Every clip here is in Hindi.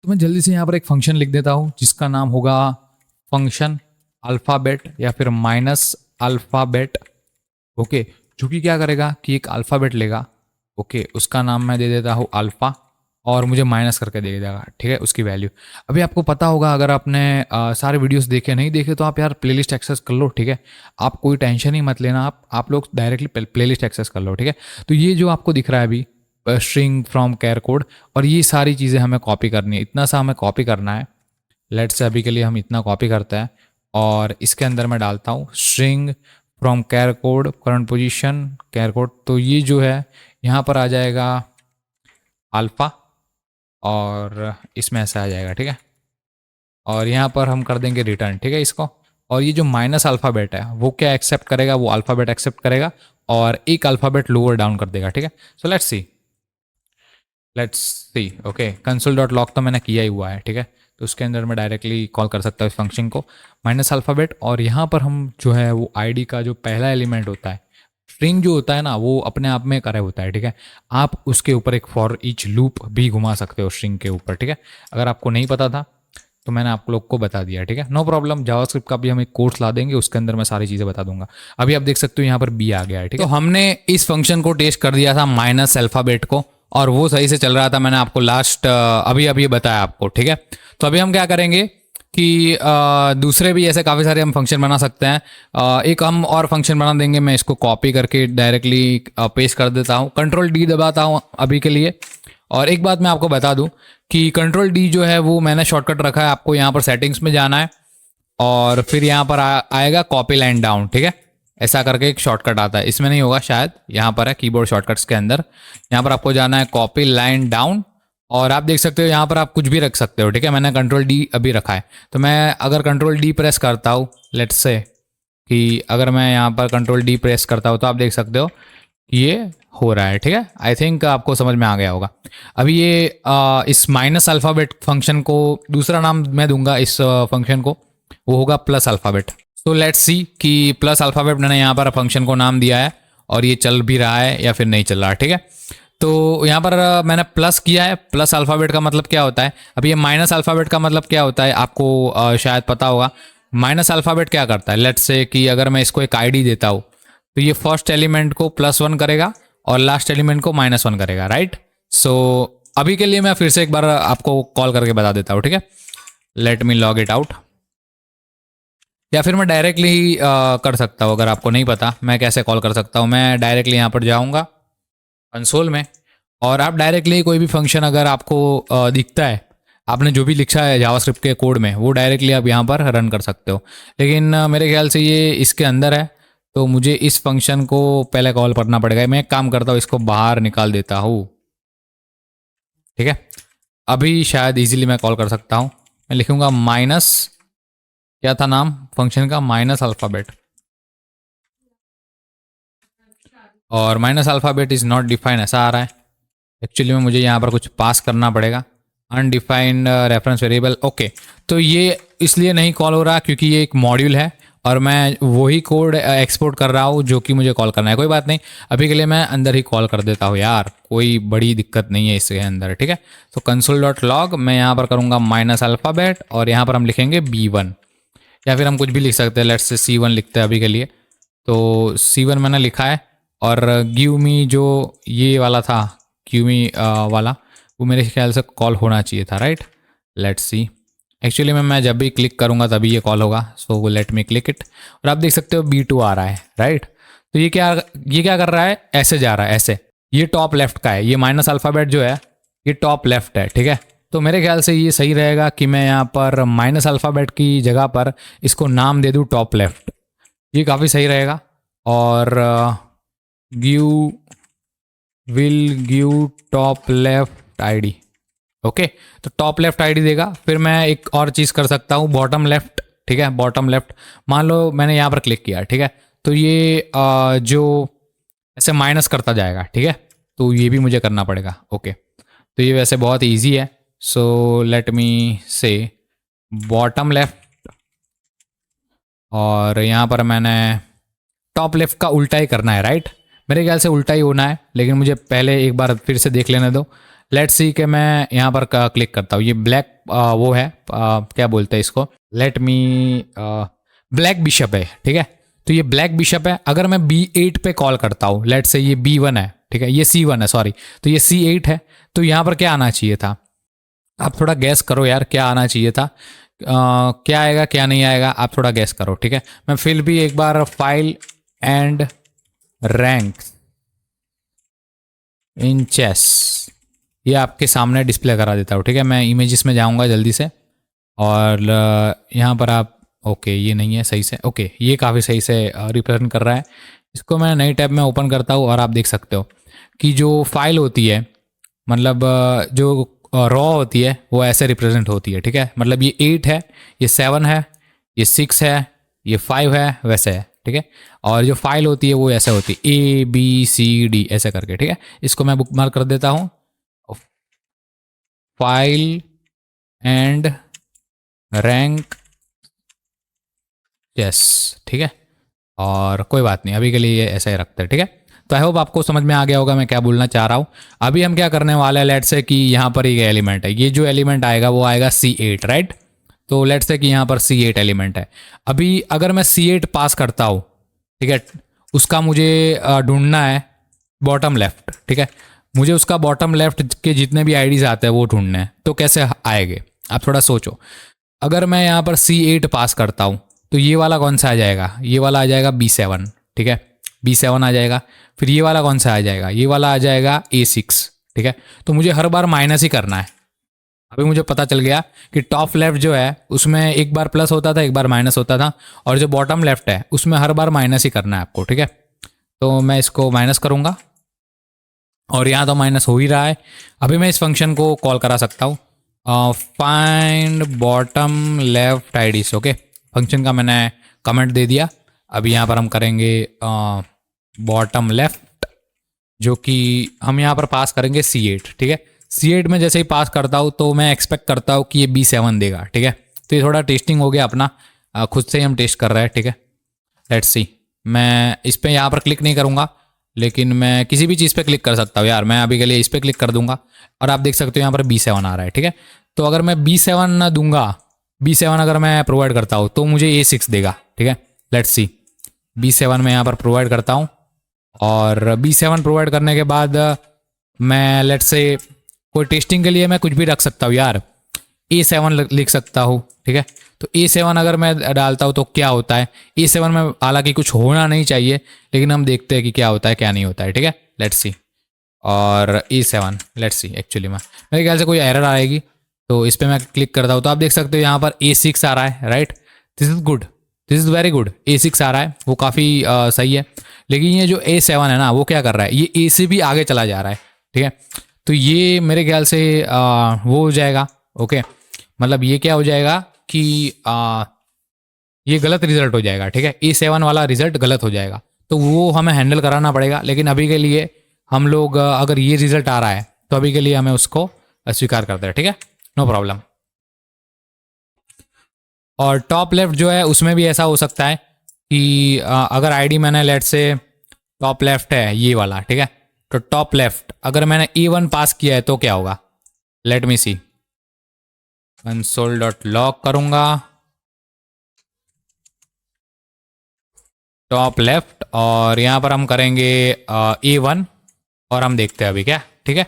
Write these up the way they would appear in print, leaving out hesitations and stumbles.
तो मैं जल्दी से यहाँ पर एक फंक्शन लिख देता हूँ जिसका नाम होगा फंक्शन अल्फ़ाबेट या फिर माइनस अल्फ़ाबेट। ओके, जो कि क्या करेगा कि एक अल्फ़ाबेट लेगा। ओके, उसका नाम मैं दे देता हूँ अल्फ़ा और मुझे माइनस करके दे देगा, ठीक है, उसकी वैल्यू। अभी आपको पता होगा, अगर आपने सारे वीडियोस देखे नहीं देखे तो आप यार प्लेलिस्ट एक्सेस कर लो, ठीक है। आप कोई टेंशन ही मत लेना, आप लोग डायरेक्टली प्लेलिस्ट एक्सेस कर लो, ठीक है। तो ये जो आपको दिख रहा है अभी स्ट्रिंग फ्रॉम कैर कोड, और ये सारी चीज़ें हमें कॉपी करनी है, इतना सा हमें कॉपी करना है। लेट्स से अभी के लिए हम इतना कॉपी करते हैं और इसके अंदर मैं डालता हूँ string from char code current position char code. तो ये जो है यहाँ पर आ जाएगा अल्फ़ा और इसमें ऐसा आ जाएगा, ठीक है। और यहाँ पर हम कर देंगे रिटर्न, ठीक है, इसको। और ये जो माइनस अल्फ़ाबेट है वो क्या एक्सेप्ट करेगा, वो अल्फ़ाबेट एक्सेप्ट करेगा और एक अल्फ़ाबेट लोअर डाउन कर देगा, ठीक है। So let's see. Okay, console dot log तो मैंने किया ही हुआ है, ठीक है। तो उसके अंदर मैं डायरेक्टली कॉल कर सकता हूँ इस फंक्शन को माइनस अल्फ़ाबेट। और यहाँ पर हम जो है वो आईडी का जो पहला एलिमेंट होता है, स्ट्रिंग जो होता है ना, वो अपने आप में करे होता है, ठीक है। आप उसके ऊपर एक फॉर ईच लूप भी घुमा सकते हो स्ट्रिंग के ऊपर, ठीक है। अगर आपको नहीं पता था तो मैंने आप लोग को बता दिया, ठीक है, नो प्रॉब्लम। जावास्क्रिप्ट का भी हम एक कोर्स ला देंगे, उसके अंदर मैं सारी चीज़ें बता दूंगा। अभी आप देख सकते हो यहाँ पर बी आ गया है, ठीक है। तो हमने इस फंक्शन को टेस्ट कर दिया था माइनस अल्फ़ाबेट को और वो सही से चल रहा था। मैंने आपको लास्ट अभी बताया आपको, ठीक है। तो अभी हम क्या करेंगे कि दूसरे भी ऐसे काफ़ी सारे हम फंक्शन बना सकते हैं। एक हम और फंक्शन बना देंगे, मैं इसको कॉपी करके डायरेक्टली पेस्ट कर देता हूँ, कंट्रोल डी दबाता हूँ अभी के लिए। और एक बात मैं आपको बता दूं कि कंट्रोल डी जो है वो मैंने शॉर्टकट रखा है। आपको यहाँ पर सेटिंग्स में जाना है और फिर यहाँ पर आएगा कॉपी लाइन डाउन, ठीक है, ऐसा करके एक शॉर्टकट आता है। इसमें नहीं होगा शायद, यहाँ पर है कीबोर्ड शॉर्टकट्स के अंदर। यहाँ पर आपको जाना है कॉपी लाइन डाउन और आप देख सकते हो यहाँ पर आप कुछ भी रख सकते हो, ठीक है। मैंने कंट्रोल डी अभी रखा है, तो मैं अगर कंट्रोल डी प्रेस करता हूँ, लेट्स से कि अगर मैं यहाँ पर कंट्रोल डी प्रेस करता हूँ तो आप देख सकते हो ये हो रहा है, ठीक है। आई थिंक आपको समझ में आ गया होगा। अभी ये इस माइनस अल्फ़ाबेट फंक्शन को दूसरा नाम मैं दूंगा इस फंक्शन को, वो होगा plus alphabet. So let's see कि प्लस अल्फ़ाबेट मैंने यहाँ पर फंक्शन को नाम दिया है और ये चल भी रहा है या फिर नहीं चल रहा, ठीक है। तो यहाँ पर मैंने प्लस किया है। प्लस अल्फ़ाबेट का मतलब क्या होता है, अभी ये माइनस अल्फ़ाबेट का मतलब क्या होता है आपको शायद पता होगा। माइनस अल्फ़ाबेट क्या करता है, लेट्स से कि अगर मैं इसको एक आईडी देता हूँ तो ये फर्स्ट एलिमेंट को +1 करेगा और लास्ट एलिमेंट को -1 करेगा, राइट। सो अभी के लिए मैं फिर से एक बार आपको कॉल करके बता देता हूँ, ठीक है। Let me log it out, या फिर मैं डायरेक्टली ही कर सकता हूँ। अगर आपको नहीं पता मैं कैसे कॉल कर सकता हूँ, मैं डायरेक्टली यहाँ पर जाऊँगा कंसोल में और आप डायरेक्टली कोई भी फंक्शन अगर आपको दिखता है, आपने जो भी लिखा है जावास्क्रिप्ट के कोड में, वो डायरेक्टली आप यहाँ पर रन कर सकते हो। लेकिन मेरे ख्याल से ये इसके अंदर है, तो मुझे इस फंक्शन को पहले कॉल करना पड़ेगा। मैं एक काम करता हूँ, इसको बाहर निकाल देता हूँ, ठीक है। अभी शायद इजीली मैं कॉल कर सकता हूँ। मैं लिखूंगा माइनस, क्या था नाम फंक्शन का, माइनस अल्फ़ाबेट, और minus alphabet is not defined ऐसा आ रहा है। एक्चुअली में मुझे यहाँ पर कुछ पास करना पड़ेगा, अनडिफाइंड रेफरेंस वेरिएबल। ओके, तो ये इसलिए नहीं कॉल हो रहा क्योंकि ये एक मॉड्यूल है और मैं वही कोड एक्सपोर्ट कर रहा हूँ जो कि मुझे कॉल करना है। कोई बात नहीं, अभी के लिए मैं अंदर ही कॉल कर देता हूँ यार, कोई बड़ी दिक्कत नहीं है इसके अंदर, ठीक है। तो कंसोल डॉट लॉग मैं यहाँ पर करूँगा माइनस अल्फ़ाबेट और यहाँ पर हम लिखेंगे B1, या फिर हम कुछ भी लिख सकते हैं। लेट्स से C1 लिखते हैं अभी के लिए। तो C1 मैंने लिखा है और गिव मी जो ये वाला था, गिव मी वाला, वो मेरे ख्याल से कॉल होना चाहिए था, राइट। लेट्स सी, एक्चुअली मैं जब भी क्लिक करूँगा तभी ये कॉल होगा। So let me click it और आप देख सकते हो B2 आ रहा है, राइट। तो ये क्या कर रहा है, ऐसे जा रहा है, ऐसे। ये टॉप लेफ्ट का है, ये माइनस अल्फ़ाबेट जो है ये टॉप लेफ्ट है, ठीक है। तो मेरे ख्याल से ये सही रहेगा कि मैं यहाँ पर माइनस अल्फ़ाबेट की जगह पर इसको नाम दे दूँ टॉप लेफ्ट, ये काफ़ी सही रहेगा। और will give top left ID, okay. तो टॉप लेफ्ट आईडी देगा। फिर मैं एक और चीज़ कर सकता हूँ, बॉटम लेफ्ट, ठीक है। बॉटम लेफ्ट, मान लो मैंने यहाँ पर क्लिक किया, ठीक है, तो ये जो ऐसे माइनस करता जाएगा, ठीक है। तो ये भी मुझे करना पड़ेगा, ओके। तो ये वैसे बहुत ईजी है। सो लेट मी से बॉटम लेफ्ट और यहाँ पर मैंने टॉप लेफ्ट का उल्टा ही करना है, राइट। मेरे ख्याल से उल्टा ही होना है, लेकिन मुझे पहले एक बार फिर से देख लेने दो। लेट्स सी कि मैं यहाँ पर क्लिक करता हूँ, ये ब्लैक वो है क्या बोलते हैं इसको, लेट मी, ब्लैक बिशप है, ठीक है। तो ये ब्लैक बिशप है, अगर मैं B8 पे कॉल करता हूँ, लेट से ये B1 है, ठीक है, ये C1 है, सॉरी, तो ये C8 है, तो यहाँ पर क्या आना चाहिए था? आप थोड़ा गैस करो यार, क्या आना चाहिए था, क्या आएगा क्या नहीं आएगा, आप थोड़ा गैस करो, ठीक है। मैं फिर भी एक बार file and rank in chess ये आपके सामने डिस्प्ले करा देता हूँ, ठीक है। मैं इमेजेस में जाऊँगा जल्दी से, और यहाँ पर आप, ओके ये नहीं है सही से, ओके ये काफ़ी सही से रिप्रेजेंट कर रहा है। इसको मैं नई टैब में ओपन करता हूँ और आप देख सकते हो कि जो फाइल होती है, मतलब जो रॉ होती है वो ऐसे रिप्रेजेंट होती है, ठीक है। मतलब ये 8 है, ये 7 है, ये 6 है, ये 5 है, वैसे है, ठीक है। और जो फाइल होती है वो ऐसे होती है ABCD ऐसे करके, ठीक है। इसको मैं बुक मार्क कर देता हूँ, फाइल एंड रैंक यस, ठीक है। और कोई बात नहीं, अभी के लिए ये ऐसा ही रखते हैं, ठीक है। तो आई होप आपको समझ में आ गया होगा मैं क्या बोलना चाह रहा हूँ। अभी हम क्या करने वाले हैं, लेट से कि यहाँ पर एक एलिमेंट है, ये जो एलिमेंट आएगा वो आएगा C8, राइट। तो लेट से कि यहाँ पर C8 एलिमेंट है। अभी अगर मैं C8 पास करता हूँ, ठीक है, उसका मुझे ढूंढना है बॉटम लेफ्ट, ठीक है। मुझे उसका बॉटम लेफ्ट के जितने भी आईडीज आते हैं वो ढूंढने हैं, तो कैसे आएंगे आप थोड़ा सोचो। अगर मैं यहाँ पर C8 पास करता हूँ तो ये वाला कौन सा आ जाएगा, ये वाला आ जाएगा B7, ठीक है, B7 आ जाएगा। फिर ये वाला कौन सा आ जाएगा, ये वाला आ जाएगा A6, ठीक है। तो मुझे हर बार माइनस ही करना है। अभी मुझे पता चल गया कि टॉप लेफ्ट जो है उसमें एक बार प्लस होता था, एक बार माइनस होता था, और जो बॉटम लेफ्ट है उसमें हर बार माइनस ही करना है आपको, ठीक है। तो मैं इसको माइनस करूँगा, और यहाँ तो माइनस हो ही रहा है। अभी मैं इस फंक्शन को कॉल करा सकता हूँ, find bottom left IDs, okay. Function का मैंने कमेंट दे दिया। अभी यहाँ पर हम करेंगे बॉटम लेफ्ट, जो कि हम यहाँ पर पास करेंगे C8, ठीक है। C8 में जैसे ही पास करता हूँ तो मैं एक्सपेक्ट करता हूँ कि ये B7 देगा, ठीक है। तो ये थोड़ा टेस्टिंग हो गया अपना, खुद से ही हम टेस्ट कर रहे हैं, ठीक है। लेट्स सी, मैं इस पर यहाँ पर क्लिक नहीं करूँगा, लेकिन मैं किसी भी चीज़ पे क्लिक कर सकता हूँ यार। मैं अभी के लिए इस पर क्लिक कर दूंगा और आप देख सकते हो यहाँ पर B7 आ रहा है, ठीक है। तो अगर मैं B7 ना दूंगा, B7 अगर मैं प्रोवाइड करता हूँ तो मुझे A6 देगा, ठीक है। लेट्स सी, B7 में यहाँ पर प्रोवाइड करता हूँ, और B7 प्रोवाइड करने के बाद मैं लेट्स से कोई टेस्टिंग के लिए मैं कुछ भी रख सकता हूँ यार, A7 लिख सकता हूँ, ठीक है। तो A7 अगर मैं डालता हूँ तो क्या होता है, A7 में हालांकि कुछ होना नहीं चाहिए, लेकिन हम देखते हैं कि क्या होता है क्या नहीं होता है, ठीक है। लेट्स सी, और A7 लेट्स सी, एक्चुअली में मेरे ख्याल से कोई एरर आएगी, तो इस पर मैं क्लिक करता हूँ तो आप देख सकते हो यहाँ पर A6 आ रहा है, right. This is good, this is very good. A6 आ रहा है, वो काफ़ी सही है। लेकिन ये जो A7 है ना, वो क्या कर रहा है, ये A से भी आगे चला जा रहा है, ठीक है। तो ये मेरे ख्याल से वो हो जाएगा, ओके। मतलब ये क्या हो जाएगा कि ये गलत रिजल्ट हो जाएगा, ठीक है। A7 वाला रिजल्ट गलत हो जाएगा, तो वो हमें हैंडल कराना पड़ेगा। लेकिन अभी के लिए हम लोग अगर ये रिजल्ट आ रहा है तो अभी के लिए हमें उसको स्वीकार करते हैं, ठीक है, नो प्रॉब्लम। और टॉप लेफ्ट जो है उसमें भी ऐसा हो सकता है कि अगर आईडी मैंने लेट से टॉप लेफ्ट है ये वाला, ठीक है। तो टॉप लेफ्ट अगर मैंने A1 पास किया है तो क्या होगा, लेट मी सी, console.log करूंगा टॉप लेफ्ट, और यहाँ पर हम करेंगे A1, और हम देखते हैं अभी क्या, ठीक है।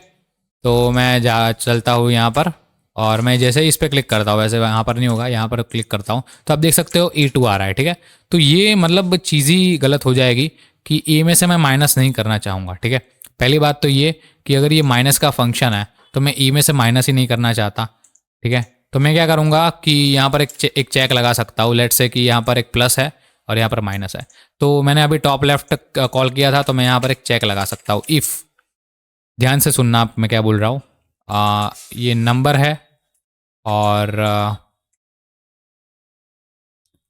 तो मैं चलता हूँ यहाँ पर, और मैं जैसे ही इस पर क्लिक करता हूँ, वैसे यहाँ पर नहीं होगा, यहाँ पर क्लिक करता हूँ तो आप देख सकते हो A2 आ रहा है, ठीक है। तो ये मतलब चीज़ ही गलत हो जाएगी कि A में से मैं माइनस नहीं करना चाहूँगा, ठीक है। पहली बात तो ये कि अगर ये माइनस का फंक्शन है तो मैं A में से माइनस ही नहीं करना चाहता, ठीक है। तो मैं क्या करूँगा कि यहाँ पर एक चेक लगा सकता हूँ, लेट से कि यहाँ पर एक प्लस है और यहाँ पर माइनस है। तो मैंने अभी टॉप लेफ्ट कॉल किया था, तो मैं यहाँ पर एक चेक लगा सकता हूँ, इफ़, ध्यान से सुनना आप मैं क्या बोल रहा हूँ, ये नंबर है और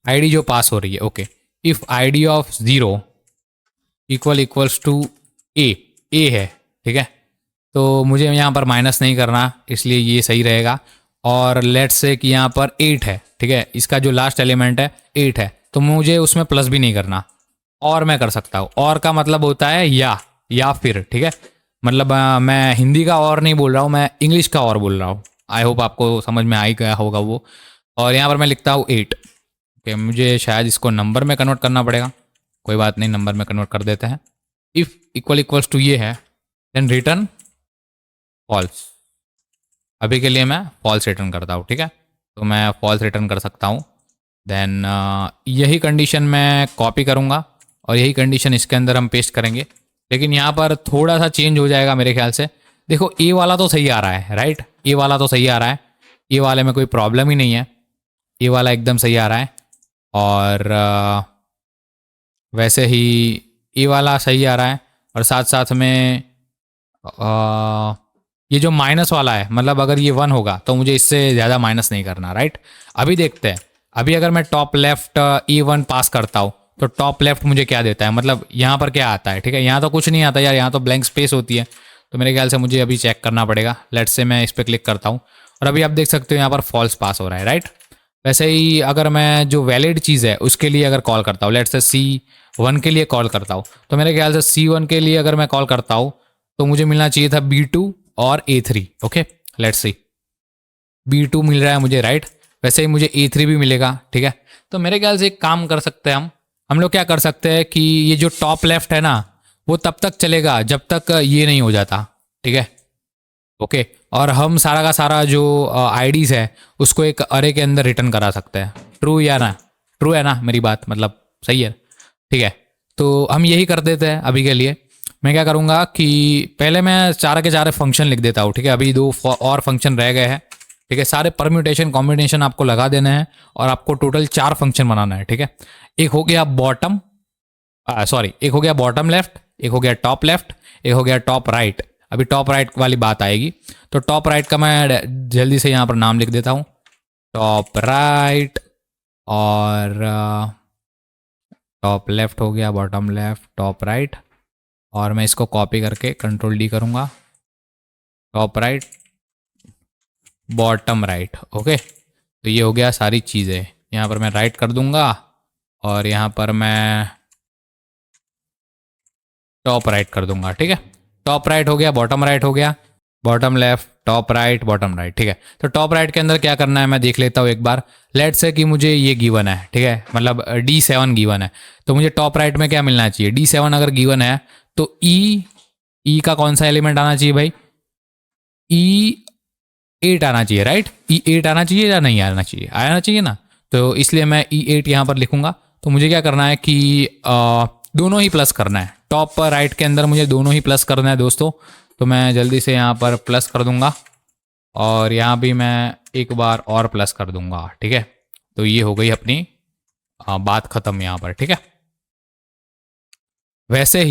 आईडी जो पास हो रही है, okay. If ID of 0 equals to A है, ठीक है। तो मुझे यहाँ पर माइनस नहीं करना, इसलिए ये सही रहेगा। और लेट्स से कि यहाँ पर 8 है, ठीक है, इसका जो लास्ट एलिमेंट है 8 है, तो मुझे उसमें प्लस भी नहीं करना, और मैं कर सकता हूँ। और का मतलब होता है या फिर, ठीक है। मतलब मैं हिंदी का और नहीं बोल रहा हूँ, मैं इंग्लिश का और बोल रहा हूँ। आई होप आपको समझ में आ ही गया होगा वो। और यहाँ पर मैं लिखता हूँ 8। ओके, मुझे शायद इसको नंबर में कन्वर्ट करना पड़ेगा, कोई बात नहीं, नंबर में कन्वर्ट कर देते हैं। इफ़ इक्वल इक्वल्स टू ये है, देन रिटर्न फॉल्स। अभी के लिए मैं फॉल्स रिटर्न करता हूँ, ठीक है। तो मैं फॉल्स रिटर्न कर सकता हूँ। देन यही कंडीशन मैं कॉपी करूँगा और यही कंडीशन इसके अंदर हम पेस्ट करेंगे। लेकिन यहाँ पर थोड़ा सा चेंज हो जाएगा मेरे ख्याल से। देखो ए वाला तो सही आ रहा है, राइट, ए वाला तो सही आ रहा है, ए वाले में कोई प्रॉब्लम ही नहीं है, ए वाला एकदम सही आ रहा है। और वैसे ही ए वाला सही आ रहा है, और साथ साथ में ये जो माइनस वाला है, मतलब अगर ये 1 होगा तो मुझे इससे ज़्यादा माइनस नहीं करना, राइट। अभी देखते हैं, अभी अगर मैं टॉप लेफ्ट E1 पास करता हूँ तो टॉप लेफ्ट मुझे क्या देता है, मतलब यहाँ पर क्या आता है, ठीक है। यहाँ तो कुछ नहीं आता यार, यहाँ तो ब्लैंक स्पेस होती है। तो मेरे ख्याल से मुझे अभी चेक करना पड़ेगा। लेट्स से मैं इस पर क्लिक करता हूँ और अभी आप देख सकते हो यहाँ पर फॉल्स पास हो रहा है, राइट। वैसे ही अगर मैं जो वैलिड चीज़ है उसके लिए अगर कॉल करता हूँ, लेट्स से C1 के लिए कॉल करता हूँ, तो मेरे ख्याल से C1 के लिए अगर मैं कॉल करता हूँ तो मुझे मिलना चाहिए था B2 और A3। Okay, let's see, B2 मिल रहा है मुझे, राइट। वैसे ही मुझे A3 भी मिलेगा, ठीक है। तो मेरे ख्याल से एक काम कर सकते हैं हम लोग क्या कर सकते हैं कि ये जो टॉप लेफ्ट है ना, वो तब तक चलेगा जब तक ये नहीं हो जाता, ठीक है। ओके, और हम सारा का सारा जो आईडीज़ है उसको एक अरे के अंदर रिटर्न करा सकते हैं। ट्रू या ना, ट्रू है ना मेरी बात, मतलब सही है, ठीक है। तो हम यही कर देते हैं अभी के लिए। मैं क्या करूँगा कि पहले मैं चार के चार फंक्शन लिख देता हूँ, ठीक है। अभी दो और फंक्शन रह गए हैं, ठीक है। सारे परम्यूटेशन कॉम्बिनेशन आपको लगा देने हैं और आपको टोटल 4 फंक्शन बनाना है, ठीक है। एक हो गया बॉटम, सॉरी, एक हो गया बॉटम लेफ्ट, एक हो गया टॉप लेफ्ट, एक हो गया टॉप राइट। अभी टॉप राइट वाली बात आएगी, तो टॉप राइट का मैं जल्दी से यहाँ पर नाम लिख देता हूँ, टॉप राइट। और टॉप लेफ्ट हो गया, बॉटम लेफ्ट, टॉप राइट। और मैं इसको कॉपी करके कंट्रोल डी करूँगा, top right, bottom right. Okay, तो ये हो गया सारी चीज़ें। यहाँ पर मैं राइट कर दूँगा और यहाँ पर मैं टॉप राइट कर दूंगा, ठीक है। टॉप राइट हो गया, बॉटम राइट हो गया, bottom left, top right, bottom right, ठीक है। तो टॉप राइट के अंदर क्या करना है मैं देख लेता हूँ एक बार। लेट्स से कि मुझे ये गिवन है, ठीक है, मतलब D7 गिवन है, तो मुझे टॉप राइट में क्या मिलना चाहिए, D7 अगर गिवन है तो ई का कौन सा एलिमेंट आना चाहिए भाई, E8 आना चाहिए, राइट। E8 आना चाहिए या नहीं आना चाहिए, आना चाहिए ना। तो इसलिए मैं E8 यहाँ पर लिखूंगा। तो मुझे क्या करना है कि दोनों ही प्लस करना है, टॉप राइट के अंदर मुझे दोनों ही प्लस करना है दोस्तों। तो मैं जल्दी से यहाँ पर प्लस कर दूंगा और यहाँ भी मैं एक बार और प्लस कर दूंगा, ठीक है। तो ये हो गई अपनी बात ख़त्म यहाँ पर, ठीक है। वैसे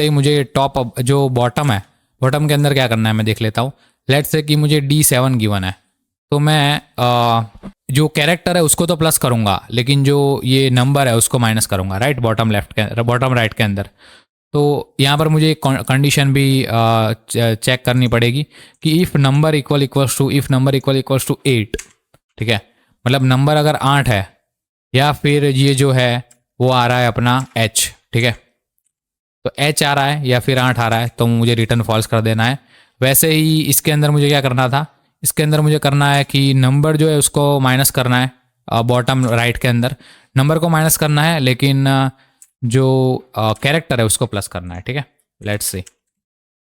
ही मुझे टॉप जो बॉटम है, बॉटम के अंदर क्या करना है मैं देख लेता हूँ। लेट्स से कि मुझे D7 गिवन है, तो मैं जो कैरेक्टर है उसको तो प्लस करूँगा, लेकिन जो ये नंबर है उसको माइनस करूँगा, राइट, बॉटम लेफ्ट के, बॉटम राइट के अंदर। तो यहाँ पर मुझे एक कंडीशन भी चेक करनी पड़ेगी कि इफ़ नंबर इक्वल्स टू 8, ठीक है। मतलब नंबर अगर 8 है या फिर ये जो है वो आ रहा है अपना H, ठीक है। तो H आ रहा है या फिर 8 आ रहा है तो मुझे रिटर्न फॉल्स कर देना है। वैसे ही इसके अंदर मुझे क्या करना था, इसके अंदर मुझे करना है कि नंबर जो है उसको माइनस करना है, बॉटम राइट के अंदर नंबर को माइनस करना है, लेकिन जो कैरेक्टर है उसको प्लस करना है, ठीक है। लेट्स से,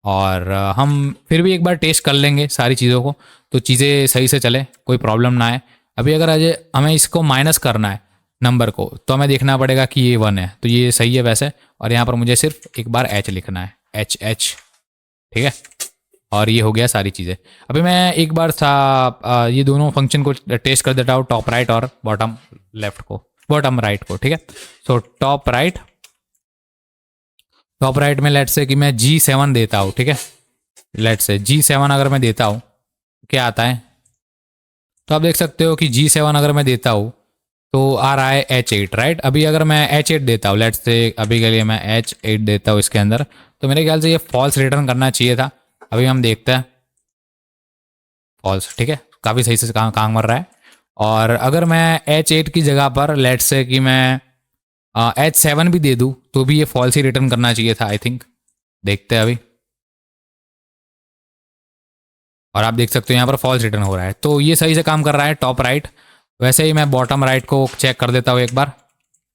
और हम फिर भी एक बार टेस्ट कर लेंगे सारी चीज़ों को, तो चीज़ें सही से चले, कोई प्रॉब्लम ना आए। अभी अगर आज हमें इसको माइनस करना है नंबर को, तो हमें देखना पड़ेगा कि ये 1 है, तो ये सही है वैसे। और यहाँ पर मुझे सिर्फ एक बार H लिखना है, H, ठीक है। और ये हो गया सारी चीज़ें। अभी मैं एक बार ये दोनों फंक्शन को टेस्ट कर देता हूँ, टॉप राइट और बॉटम लेफ्ट को, बॉटम राइट को, ठीक है। सो टॉप राइट में लेट्स से कि मैं G7 देता हूँ, ठीक है। लेट्स से G7 अगर मैं देता हूँ क्या आता है, तो आप देख सकते हो कि G7 अगर मैं देता हूँ तो आ रहा है H8, राइट। अभी अगर मैं H8 देता हूँ, लेट्स से अभी के लिए मैं H8 देता हूँ इसके अंदर, तो मेरे ख्याल से ये फॉल्स रिटर्न करना चाहिए था। अभी हम देखते हैं, फॉल्स, ठीक है, काफ़ी सही से काम कर रहा है। और अगर मैं H8 की जगह पर लेट्स से कि मैं H7 भी दे दूँ तो भी ये फॉल्स ही रिटर्न करना चाहिए था, आई थिंक। देखते हैं अभी, और आप देख सकते हो यहाँ पर फॉल्स रिटर्न हो रहा है। तो ये सही से काम कर रहा है टॉप राइट। वैसे ही मैं बॉटम राइट को चेक कर देता हूँ एक बार,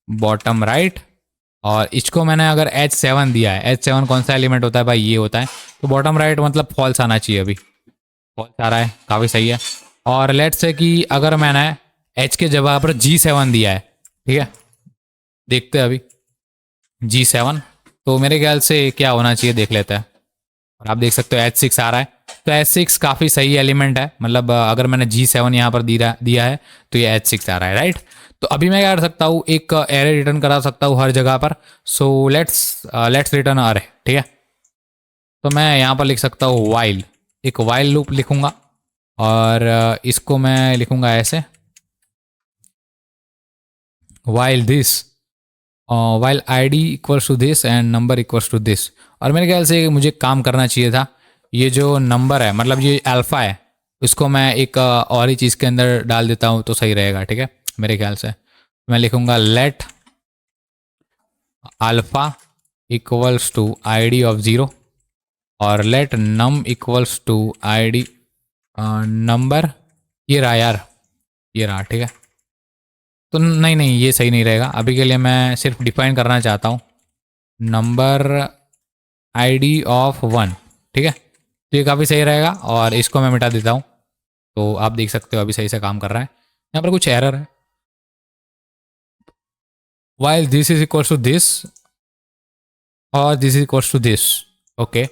बॉटम राइट। और इसको मैंने अगर H7 दिया है, H7 कौन सा एलिमेंट होता है भाई, ये होता है। तो बॉटम राइट मतलब फॉल्स आना चाहिए, अभी फॉल्स आ रहा है, काफ़ी सही है। और लेट्स से कि अगर मैंने H के जगह पर G7 दिया है, ठीक है, देखते हैं अभी G7, तो मेरे ख्याल से क्या होना चाहिए देख लेते हैं। और आप देख सकते हो H6 आ रहा है। तो H6 काफ़ी सही एलिमेंट है, मतलब अगर मैंने G7 यहाँ पर दिया है तो ये H6 आ रहा है, राइट। तो अभी मैं क्या कर सकता हूँ, एक एरे रिटर्न करा सकता हूँ हर जगह पर। सो लेट्स रिटर्न अरे, ठीक है। तो मैं यहाँ पर लिख सकता हूँ वाइल, एक वाइल लूप लिखूंगा। और इसको मैं लिखूंगा ऐसे, while this, while ID equals to this and number equals to this. और मेरे ख्याल से मुझे काम करना चाहिए था, ये जो नंबर है मतलब ये अल्फ़ा है, इसको मैं एक और ही चीज़ के अंदर डाल देता हूँ तो सही रहेगा, ठीक है। मेरे ख्याल से मैं लिखूंगा let alpha equals to ID of 0 और let num equals to ID number. ये रहा यार, ये रहा, ठीक है। तो नहीं नहीं, ये सही नहीं रहेगा। अभी के लिए मैं सिर्फ डिफाइन करना चाहता हूँ नंबर ID ऑफ 1, ठीक है। तो ये काफ़ी सही रहेगा और इसको मैं मिटा देता हूँ। तो आप देख सकते हो अभी सही से काम कर रहा है। यहाँ पर कुछ एरर है, while this is equals to this और this is equals to this, okay.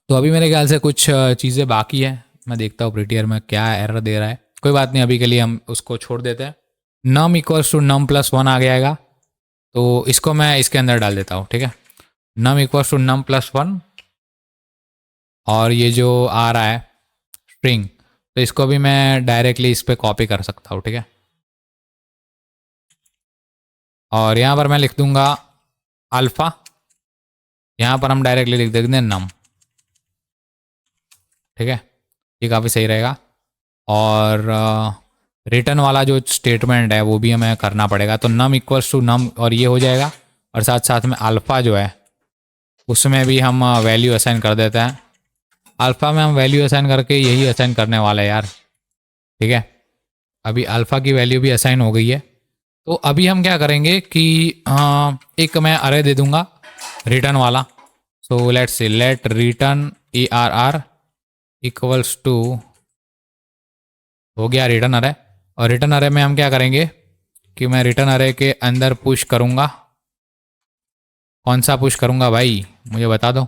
तो अभी मेरे ख्याल से कुछ चीज़ें बाकी है, मैं देखता हूँ प्रिटियर में क्या एरर दे रहा है। कोई बात नहीं, अभी के लिए हम उसको छोड़ देते हैं। नम इक्वल्स टू नम प्लस 1 आ जाएगा, तो इसको मैं इसके अंदर डाल देता हूँ, ठीक है। नम इक्वल्स टू नम प्लस 1 और ये जो आ रहा है स्ट्रिंग, तो इसको भी मैं डायरेक्टली इस पर कॉपी कर सकता हूँ, ठीक है। और यहाँ पर मैं लिख दूंगा अल्फ़ा, यहाँ पर हम डायरेक्टली लिख देंगे नम, ठीक है। ये काफ़ी सही रहेगा। और रिटर्न वाला जो स्टेटमेंट है वो भी हमें करना पड़ेगा। तो नम इक्वल्स टू नम और ये हो जाएगा, और साथ साथ में अल्फ़ा जो है उसमें भी हम वैल्यू असाइन कर देते हैं। अल्फ़ा में हम वैल्यू असाइन करके यही असाइन करने वाला है यार, ठीक है। अभी अल्फ़ा की वैल्यू भी असाइन हो गई है। तो अभी हम क्या करेंगे कि एक मैं अरे दे दूंगा रिटर्न वाला। So let's say let return ARR equals to, हो गया रिटर्न अरे। और रिटर्न अरे में हम क्या करेंगे कि मैं रिटर्न अरे के अंदर पुश करूँगा। कौन सा पुश करूँगा भाई, मुझे बता दो।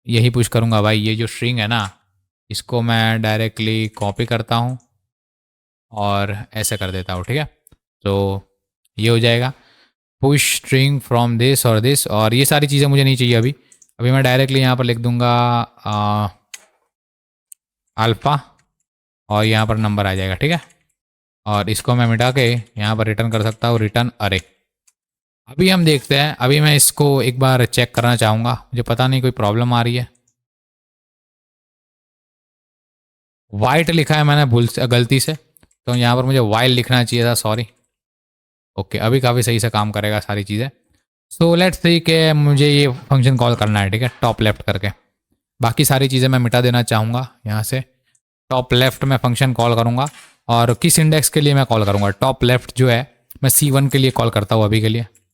यही पुश करूँगा भाई, ये जो स्ट्रिंग है ना, इसको मैं डायरेक्टली कॉपी करता हूँ और ऐसे कर देता हूँ, ठीक है। तो ये हो जाएगा पुश स्ट्रिंग फ्रॉम दिस और दिस, और ये सारी चीज़ें मुझे नहीं चाहिए अभी। अभी मैं डायरेक्टली यहाँ पर लिख दूँगा अल्फ़ा और यहाँ पर नंबर आ जाएगा, ठीक है। और इसको मैं मिटा के यहाँ पर रिटर्न कर सकता हूँ रिटर्न अरे। अभी हम देखते हैं, अभी मैं इसको एक बार चेक करना चाहूँगा, मुझे पता नहीं कोई प्रॉब्लम आ रही है। वाइट लिखा है मैंने भूल से, गलती से, तो यहाँ पर मुझे वाइल लिखना चाहिए था, सॉरी। ओके, अभी काफ़ी सही से काम करेगा सारी चीज़ें। सो लेट्स सी कि मुझे ये फंक्शन कॉल करना है, ठीक है, टॉप लेफ्ट करके। बाकी सारी चीज़ें मैं मिटा देना चाहूँगा यहाँ से। टॉप लेफ्ट में फंक्शन कॉल करूँगा, और किस इंडेक्स के लिए मैं कॉल करूँगा, टॉप लेफ्ट जो है मैं C1 के लिए कॉल करता हूँ अभी के लिए।